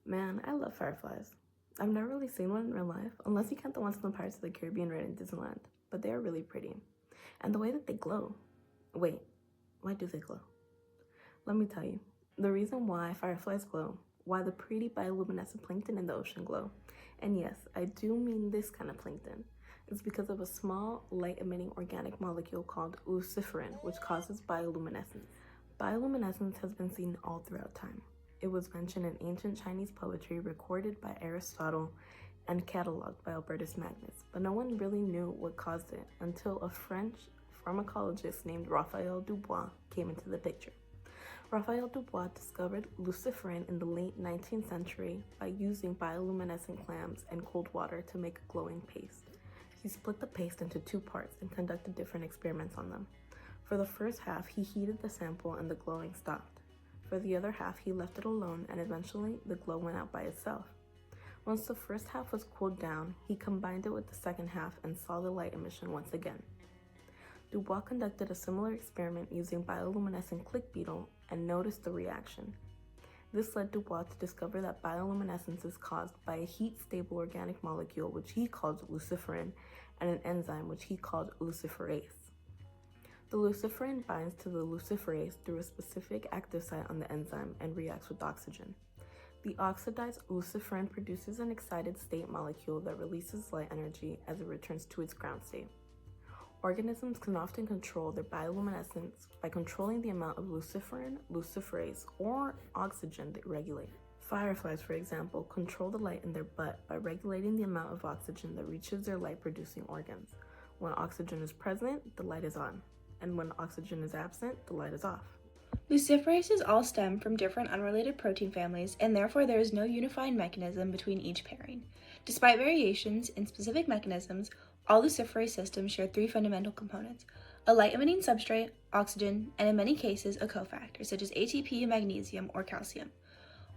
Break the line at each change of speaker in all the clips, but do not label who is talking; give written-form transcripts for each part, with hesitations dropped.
Man, I love fireflies. I've never really seen one in real life, unless you count the ones in the Pirates of the Caribbean right in Disneyland, but they are really pretty. And the way that they glow. Wait, why do they glow? Let me tell you. The reason why fireflies glow, why the pretty bioluminescent plankton in the ocean glow, and yes, I do mean this kind of plankton, is because of a small, light-emitting organic molecule called luciferin, which causes bioluminescence. Bioluminescence has been seen all throughout time. It was mentioned in ancient Chinese poetry recorded by Aristotle and catalogued by Albertus Magnus, but no one really knew what caused it until a French pharmacologist named Raphael Dubois came into the picture. Raphael Dubois discovered luciferin in the late 19th century by using bioluminescent clams and cold water to make a glowing paste. He split the paste into two parts and conducted different experiments on them. For the first half, he heated the sample and the glowing stopped. For the other half, he left it alone and eventually the glow went out by itself. Once the first half was cooled down, he combined it with the second half and saw the light emission once again. Dubois conducted a similar experiment using bioluminescent click beetle and noticed the reaction. This led Dubois to discover that bioluminescence is caused by a heat-stable organic molecule which he called luciferin and an enzyme which he called luciferase. The luciferin binds to the luciferase through a specific active site on the enzyme and reacts with oxygen. The oxidized luciferin produces an excited state molecule that releases light energy as it returns to its ground state. Organisms can often control their bioluminescence by controlling the amount of luciferin, luciferase, or oxygen they regulate. Fireflies, for example, control the light in their butt by regulating the amount of oxygen that reaches their light-producing organs. When oxygen is present, the light is on, and when oxygen is absent, the light is off.
Luciferases all stem from different unrelated protein families, and therefore there is no unifying mechanism between each pairing. Despite variations in specific mechanisms, all luciferase systems share three fundamental components: a light-emitting substrate, oxygen, and in many cases a cofactor, such as ATP, magnesium, or calcium.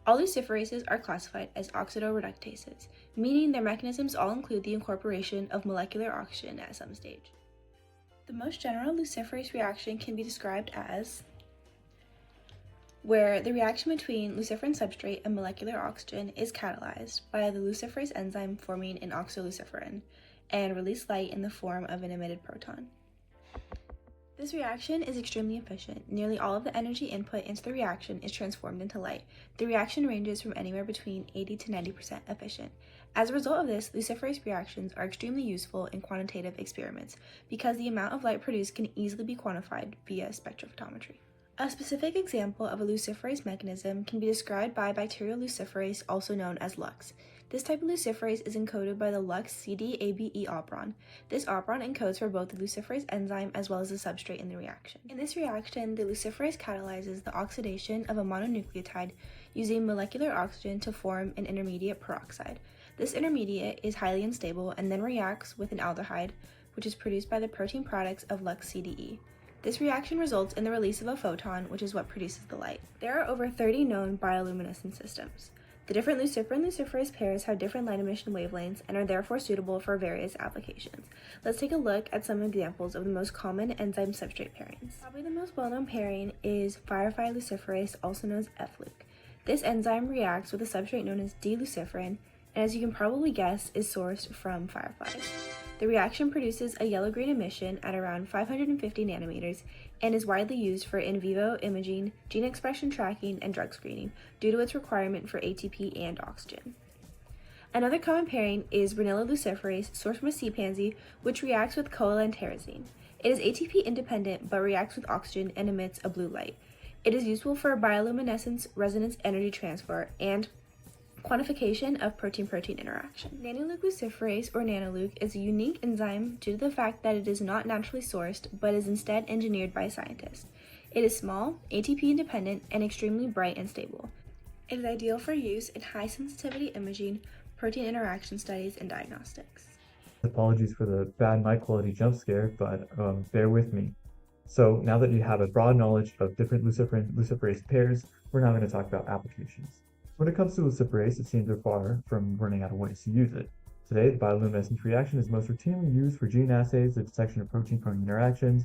All luciferases are classified as oxidoreductases, meaning their mechanisms all include the incorporation of molecular oxygen at some stage. The most general luciferase reaction can be described as where the reaction between luciferin substrate and molecular oxygen is catalyzed by the luciferase enzyme forming an oxoluciferin and release light in the form of an emitted proton. This reaction is extremely efficient. Nearly all of the energy input into the reaction is transformed into light. The reaction ranges from anywhere between 80 to 90% efficient. As a result of this, luciferase reactions are extremely useful in quantitative experiments because the amount of light produced can easily be quantified via spectrophotometry. A specific example of a luciferase mechanism can be described by bacterial luciferase, also known as LUX. This type of luciferase is encoded by the LUX CDABE operon. This operon encodes for both the luciferase enzyme as well as the substrate in the reaction. In this reaction, the luciferase catalyzes the oxidation of a mononucleotide using molecular oxygen to form an intermediate peroxide. This intermediate is highly unstable and then reacts with an aldehyde, which is produced by the protein products of LUX CDE. This reaction results in the release of a photon, which is what produces the light. There are over 30 known bioluminescent systems. The different luciferin-luciferase pairs have different light emission wavelengths and are therefore suitable for various applications. Let's take a look at some examples of the most common enzyme-substrate pairings. Probably the most well-known pairing is firefly luciferase, also known as FLuc. This enzyme reacts with a substrate known as D-luciferin, and as you can probably guess, is sourced from fireflies. The reaction produces a yellow-green emission at around 550 nanometers and is widely used for in vivo imaging, gene expression tracking, and drug screening due to its requirement for ATP and oxygen. Another common pairing is Ranella luciferase, sourced from a sea pansy, which reacts with coalanterazine. It is ATP independent but reacts with oxygen and emits a blue light. It is useful for bioluminescence, resonance energy transfer, and quantification of protein-protein interaction. Nanoluc-luciferase, or nanoluc, is a unique enzyme due to the fact that it is not naturally sourced, but is instead engineered by scientists. It is small, ATP-independent, and extremely bright and stable. It is ideal for use in high-sensitivity imaging, protein interaction studies, and diagnostics.
Apologies for the bad mic quality jump scare, but bear with me. So now that you have a broad knowledge of different luciferin-luciferase pairs, we're now going to talk about applications. When it comes to luciferase, it seems we're far from running out of ways to use it. Today, the bioluminescence reaction is most routinely used for gene assays, the detection of protein-protein interactions,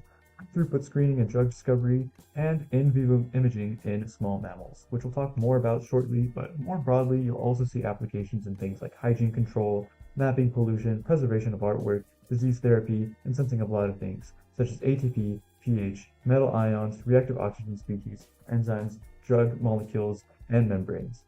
throughput screening and drug discovery, and in vivo imaging in small mammals, which we'll talk more about shortly, but more broadly, you'll also see applications in things like hygiene control, mapping pollution, preservation of artwork, disease therapy, and sensing of a lot of things, such as ATP, pH, metal ions, reactive oxygen species, enzymes, drug molecules, and membranes.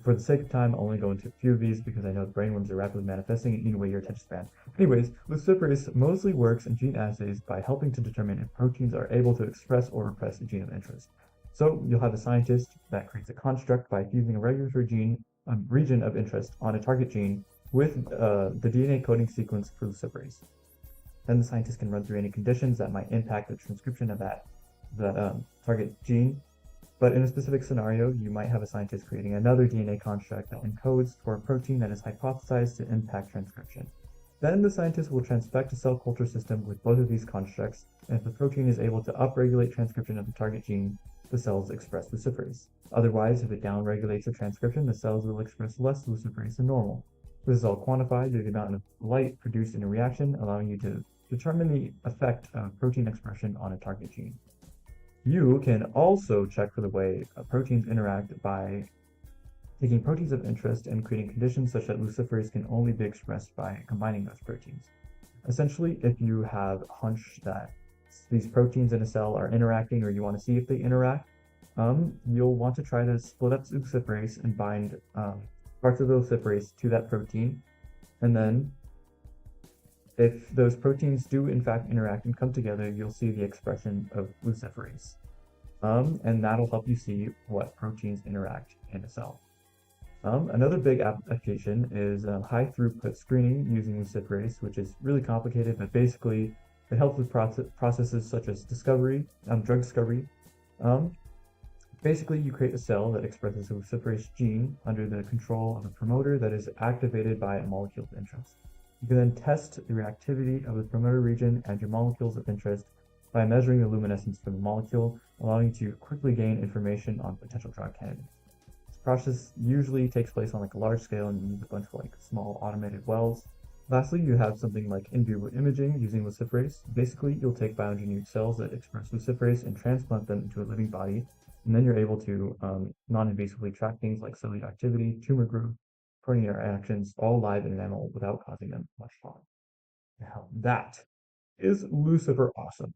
For the sake of time, I'll only go into a few of these because I know the brainworms are rapidly manifesting and eating away your attention span. Anyways, luciferase mostly works in gene assays by helping to determine if proteins are able to express or repress a gene of interest. So you'll have a scientist that creates a construct by fusing a regulatory gene region of interest on a target gene with the DNA coding sequence for luciferase. Then the scientist can run through any conditions that might impact the transcription of that target gene. But in a specific scenario, you might have a scientist creating another DNA construct that encodes for a protein that is hypothesized to impact transcription. Then the scientist will transfect a cell culture system with both of these constructs, and if the protein is able to upregulate transcription of the target gene, the cells express luciferase. Otherwise, if it downregulates the transcription, the cells will express less luciferase than normal. This is all quantified through the amount of light produced in a reaction, allowing you to determine the effect of protein expression on a target gene. You can also check for the way proteins interact by taking proteins of interest and creating conditions such that luciferase can only be expressed by combining those proteins. Essentially, if you have a hunch that these proteins in a cell are interacting or you want to see if they interact, you'll want to try to split up luciferase and bind parts of the luciferase to that protein. And then if those proteins do in fact interact and come together, you'll see the expression of luciferase. And that'll help you see what proteins interact in a cell. Another big application is high throughput screening using luciferase, which is really complicated, but basically it helps with processes such as drug discovery. Basically, you create a cell that expresses a luciferase gene under the control of a promoter that is activated by a molecule of interest. You can then test the reactivity of the promoter region and your molecules of interest by measuring the luminescence for the molecule, allowing you to quickly gain information on potential drug candidates. This process usually takes place on a large scale and needs a bunch of small automated wells. Lastly, you have something like in vivo imaging using luciferase. Basically, you'll take bioengineered cells that express luciferase and transplant them into a living body, and then you're able to non-invasively track things like cellular activity, tumor growth, protein interactions, all live in an animal without causing them much harm. Now that is Lucifer awesome.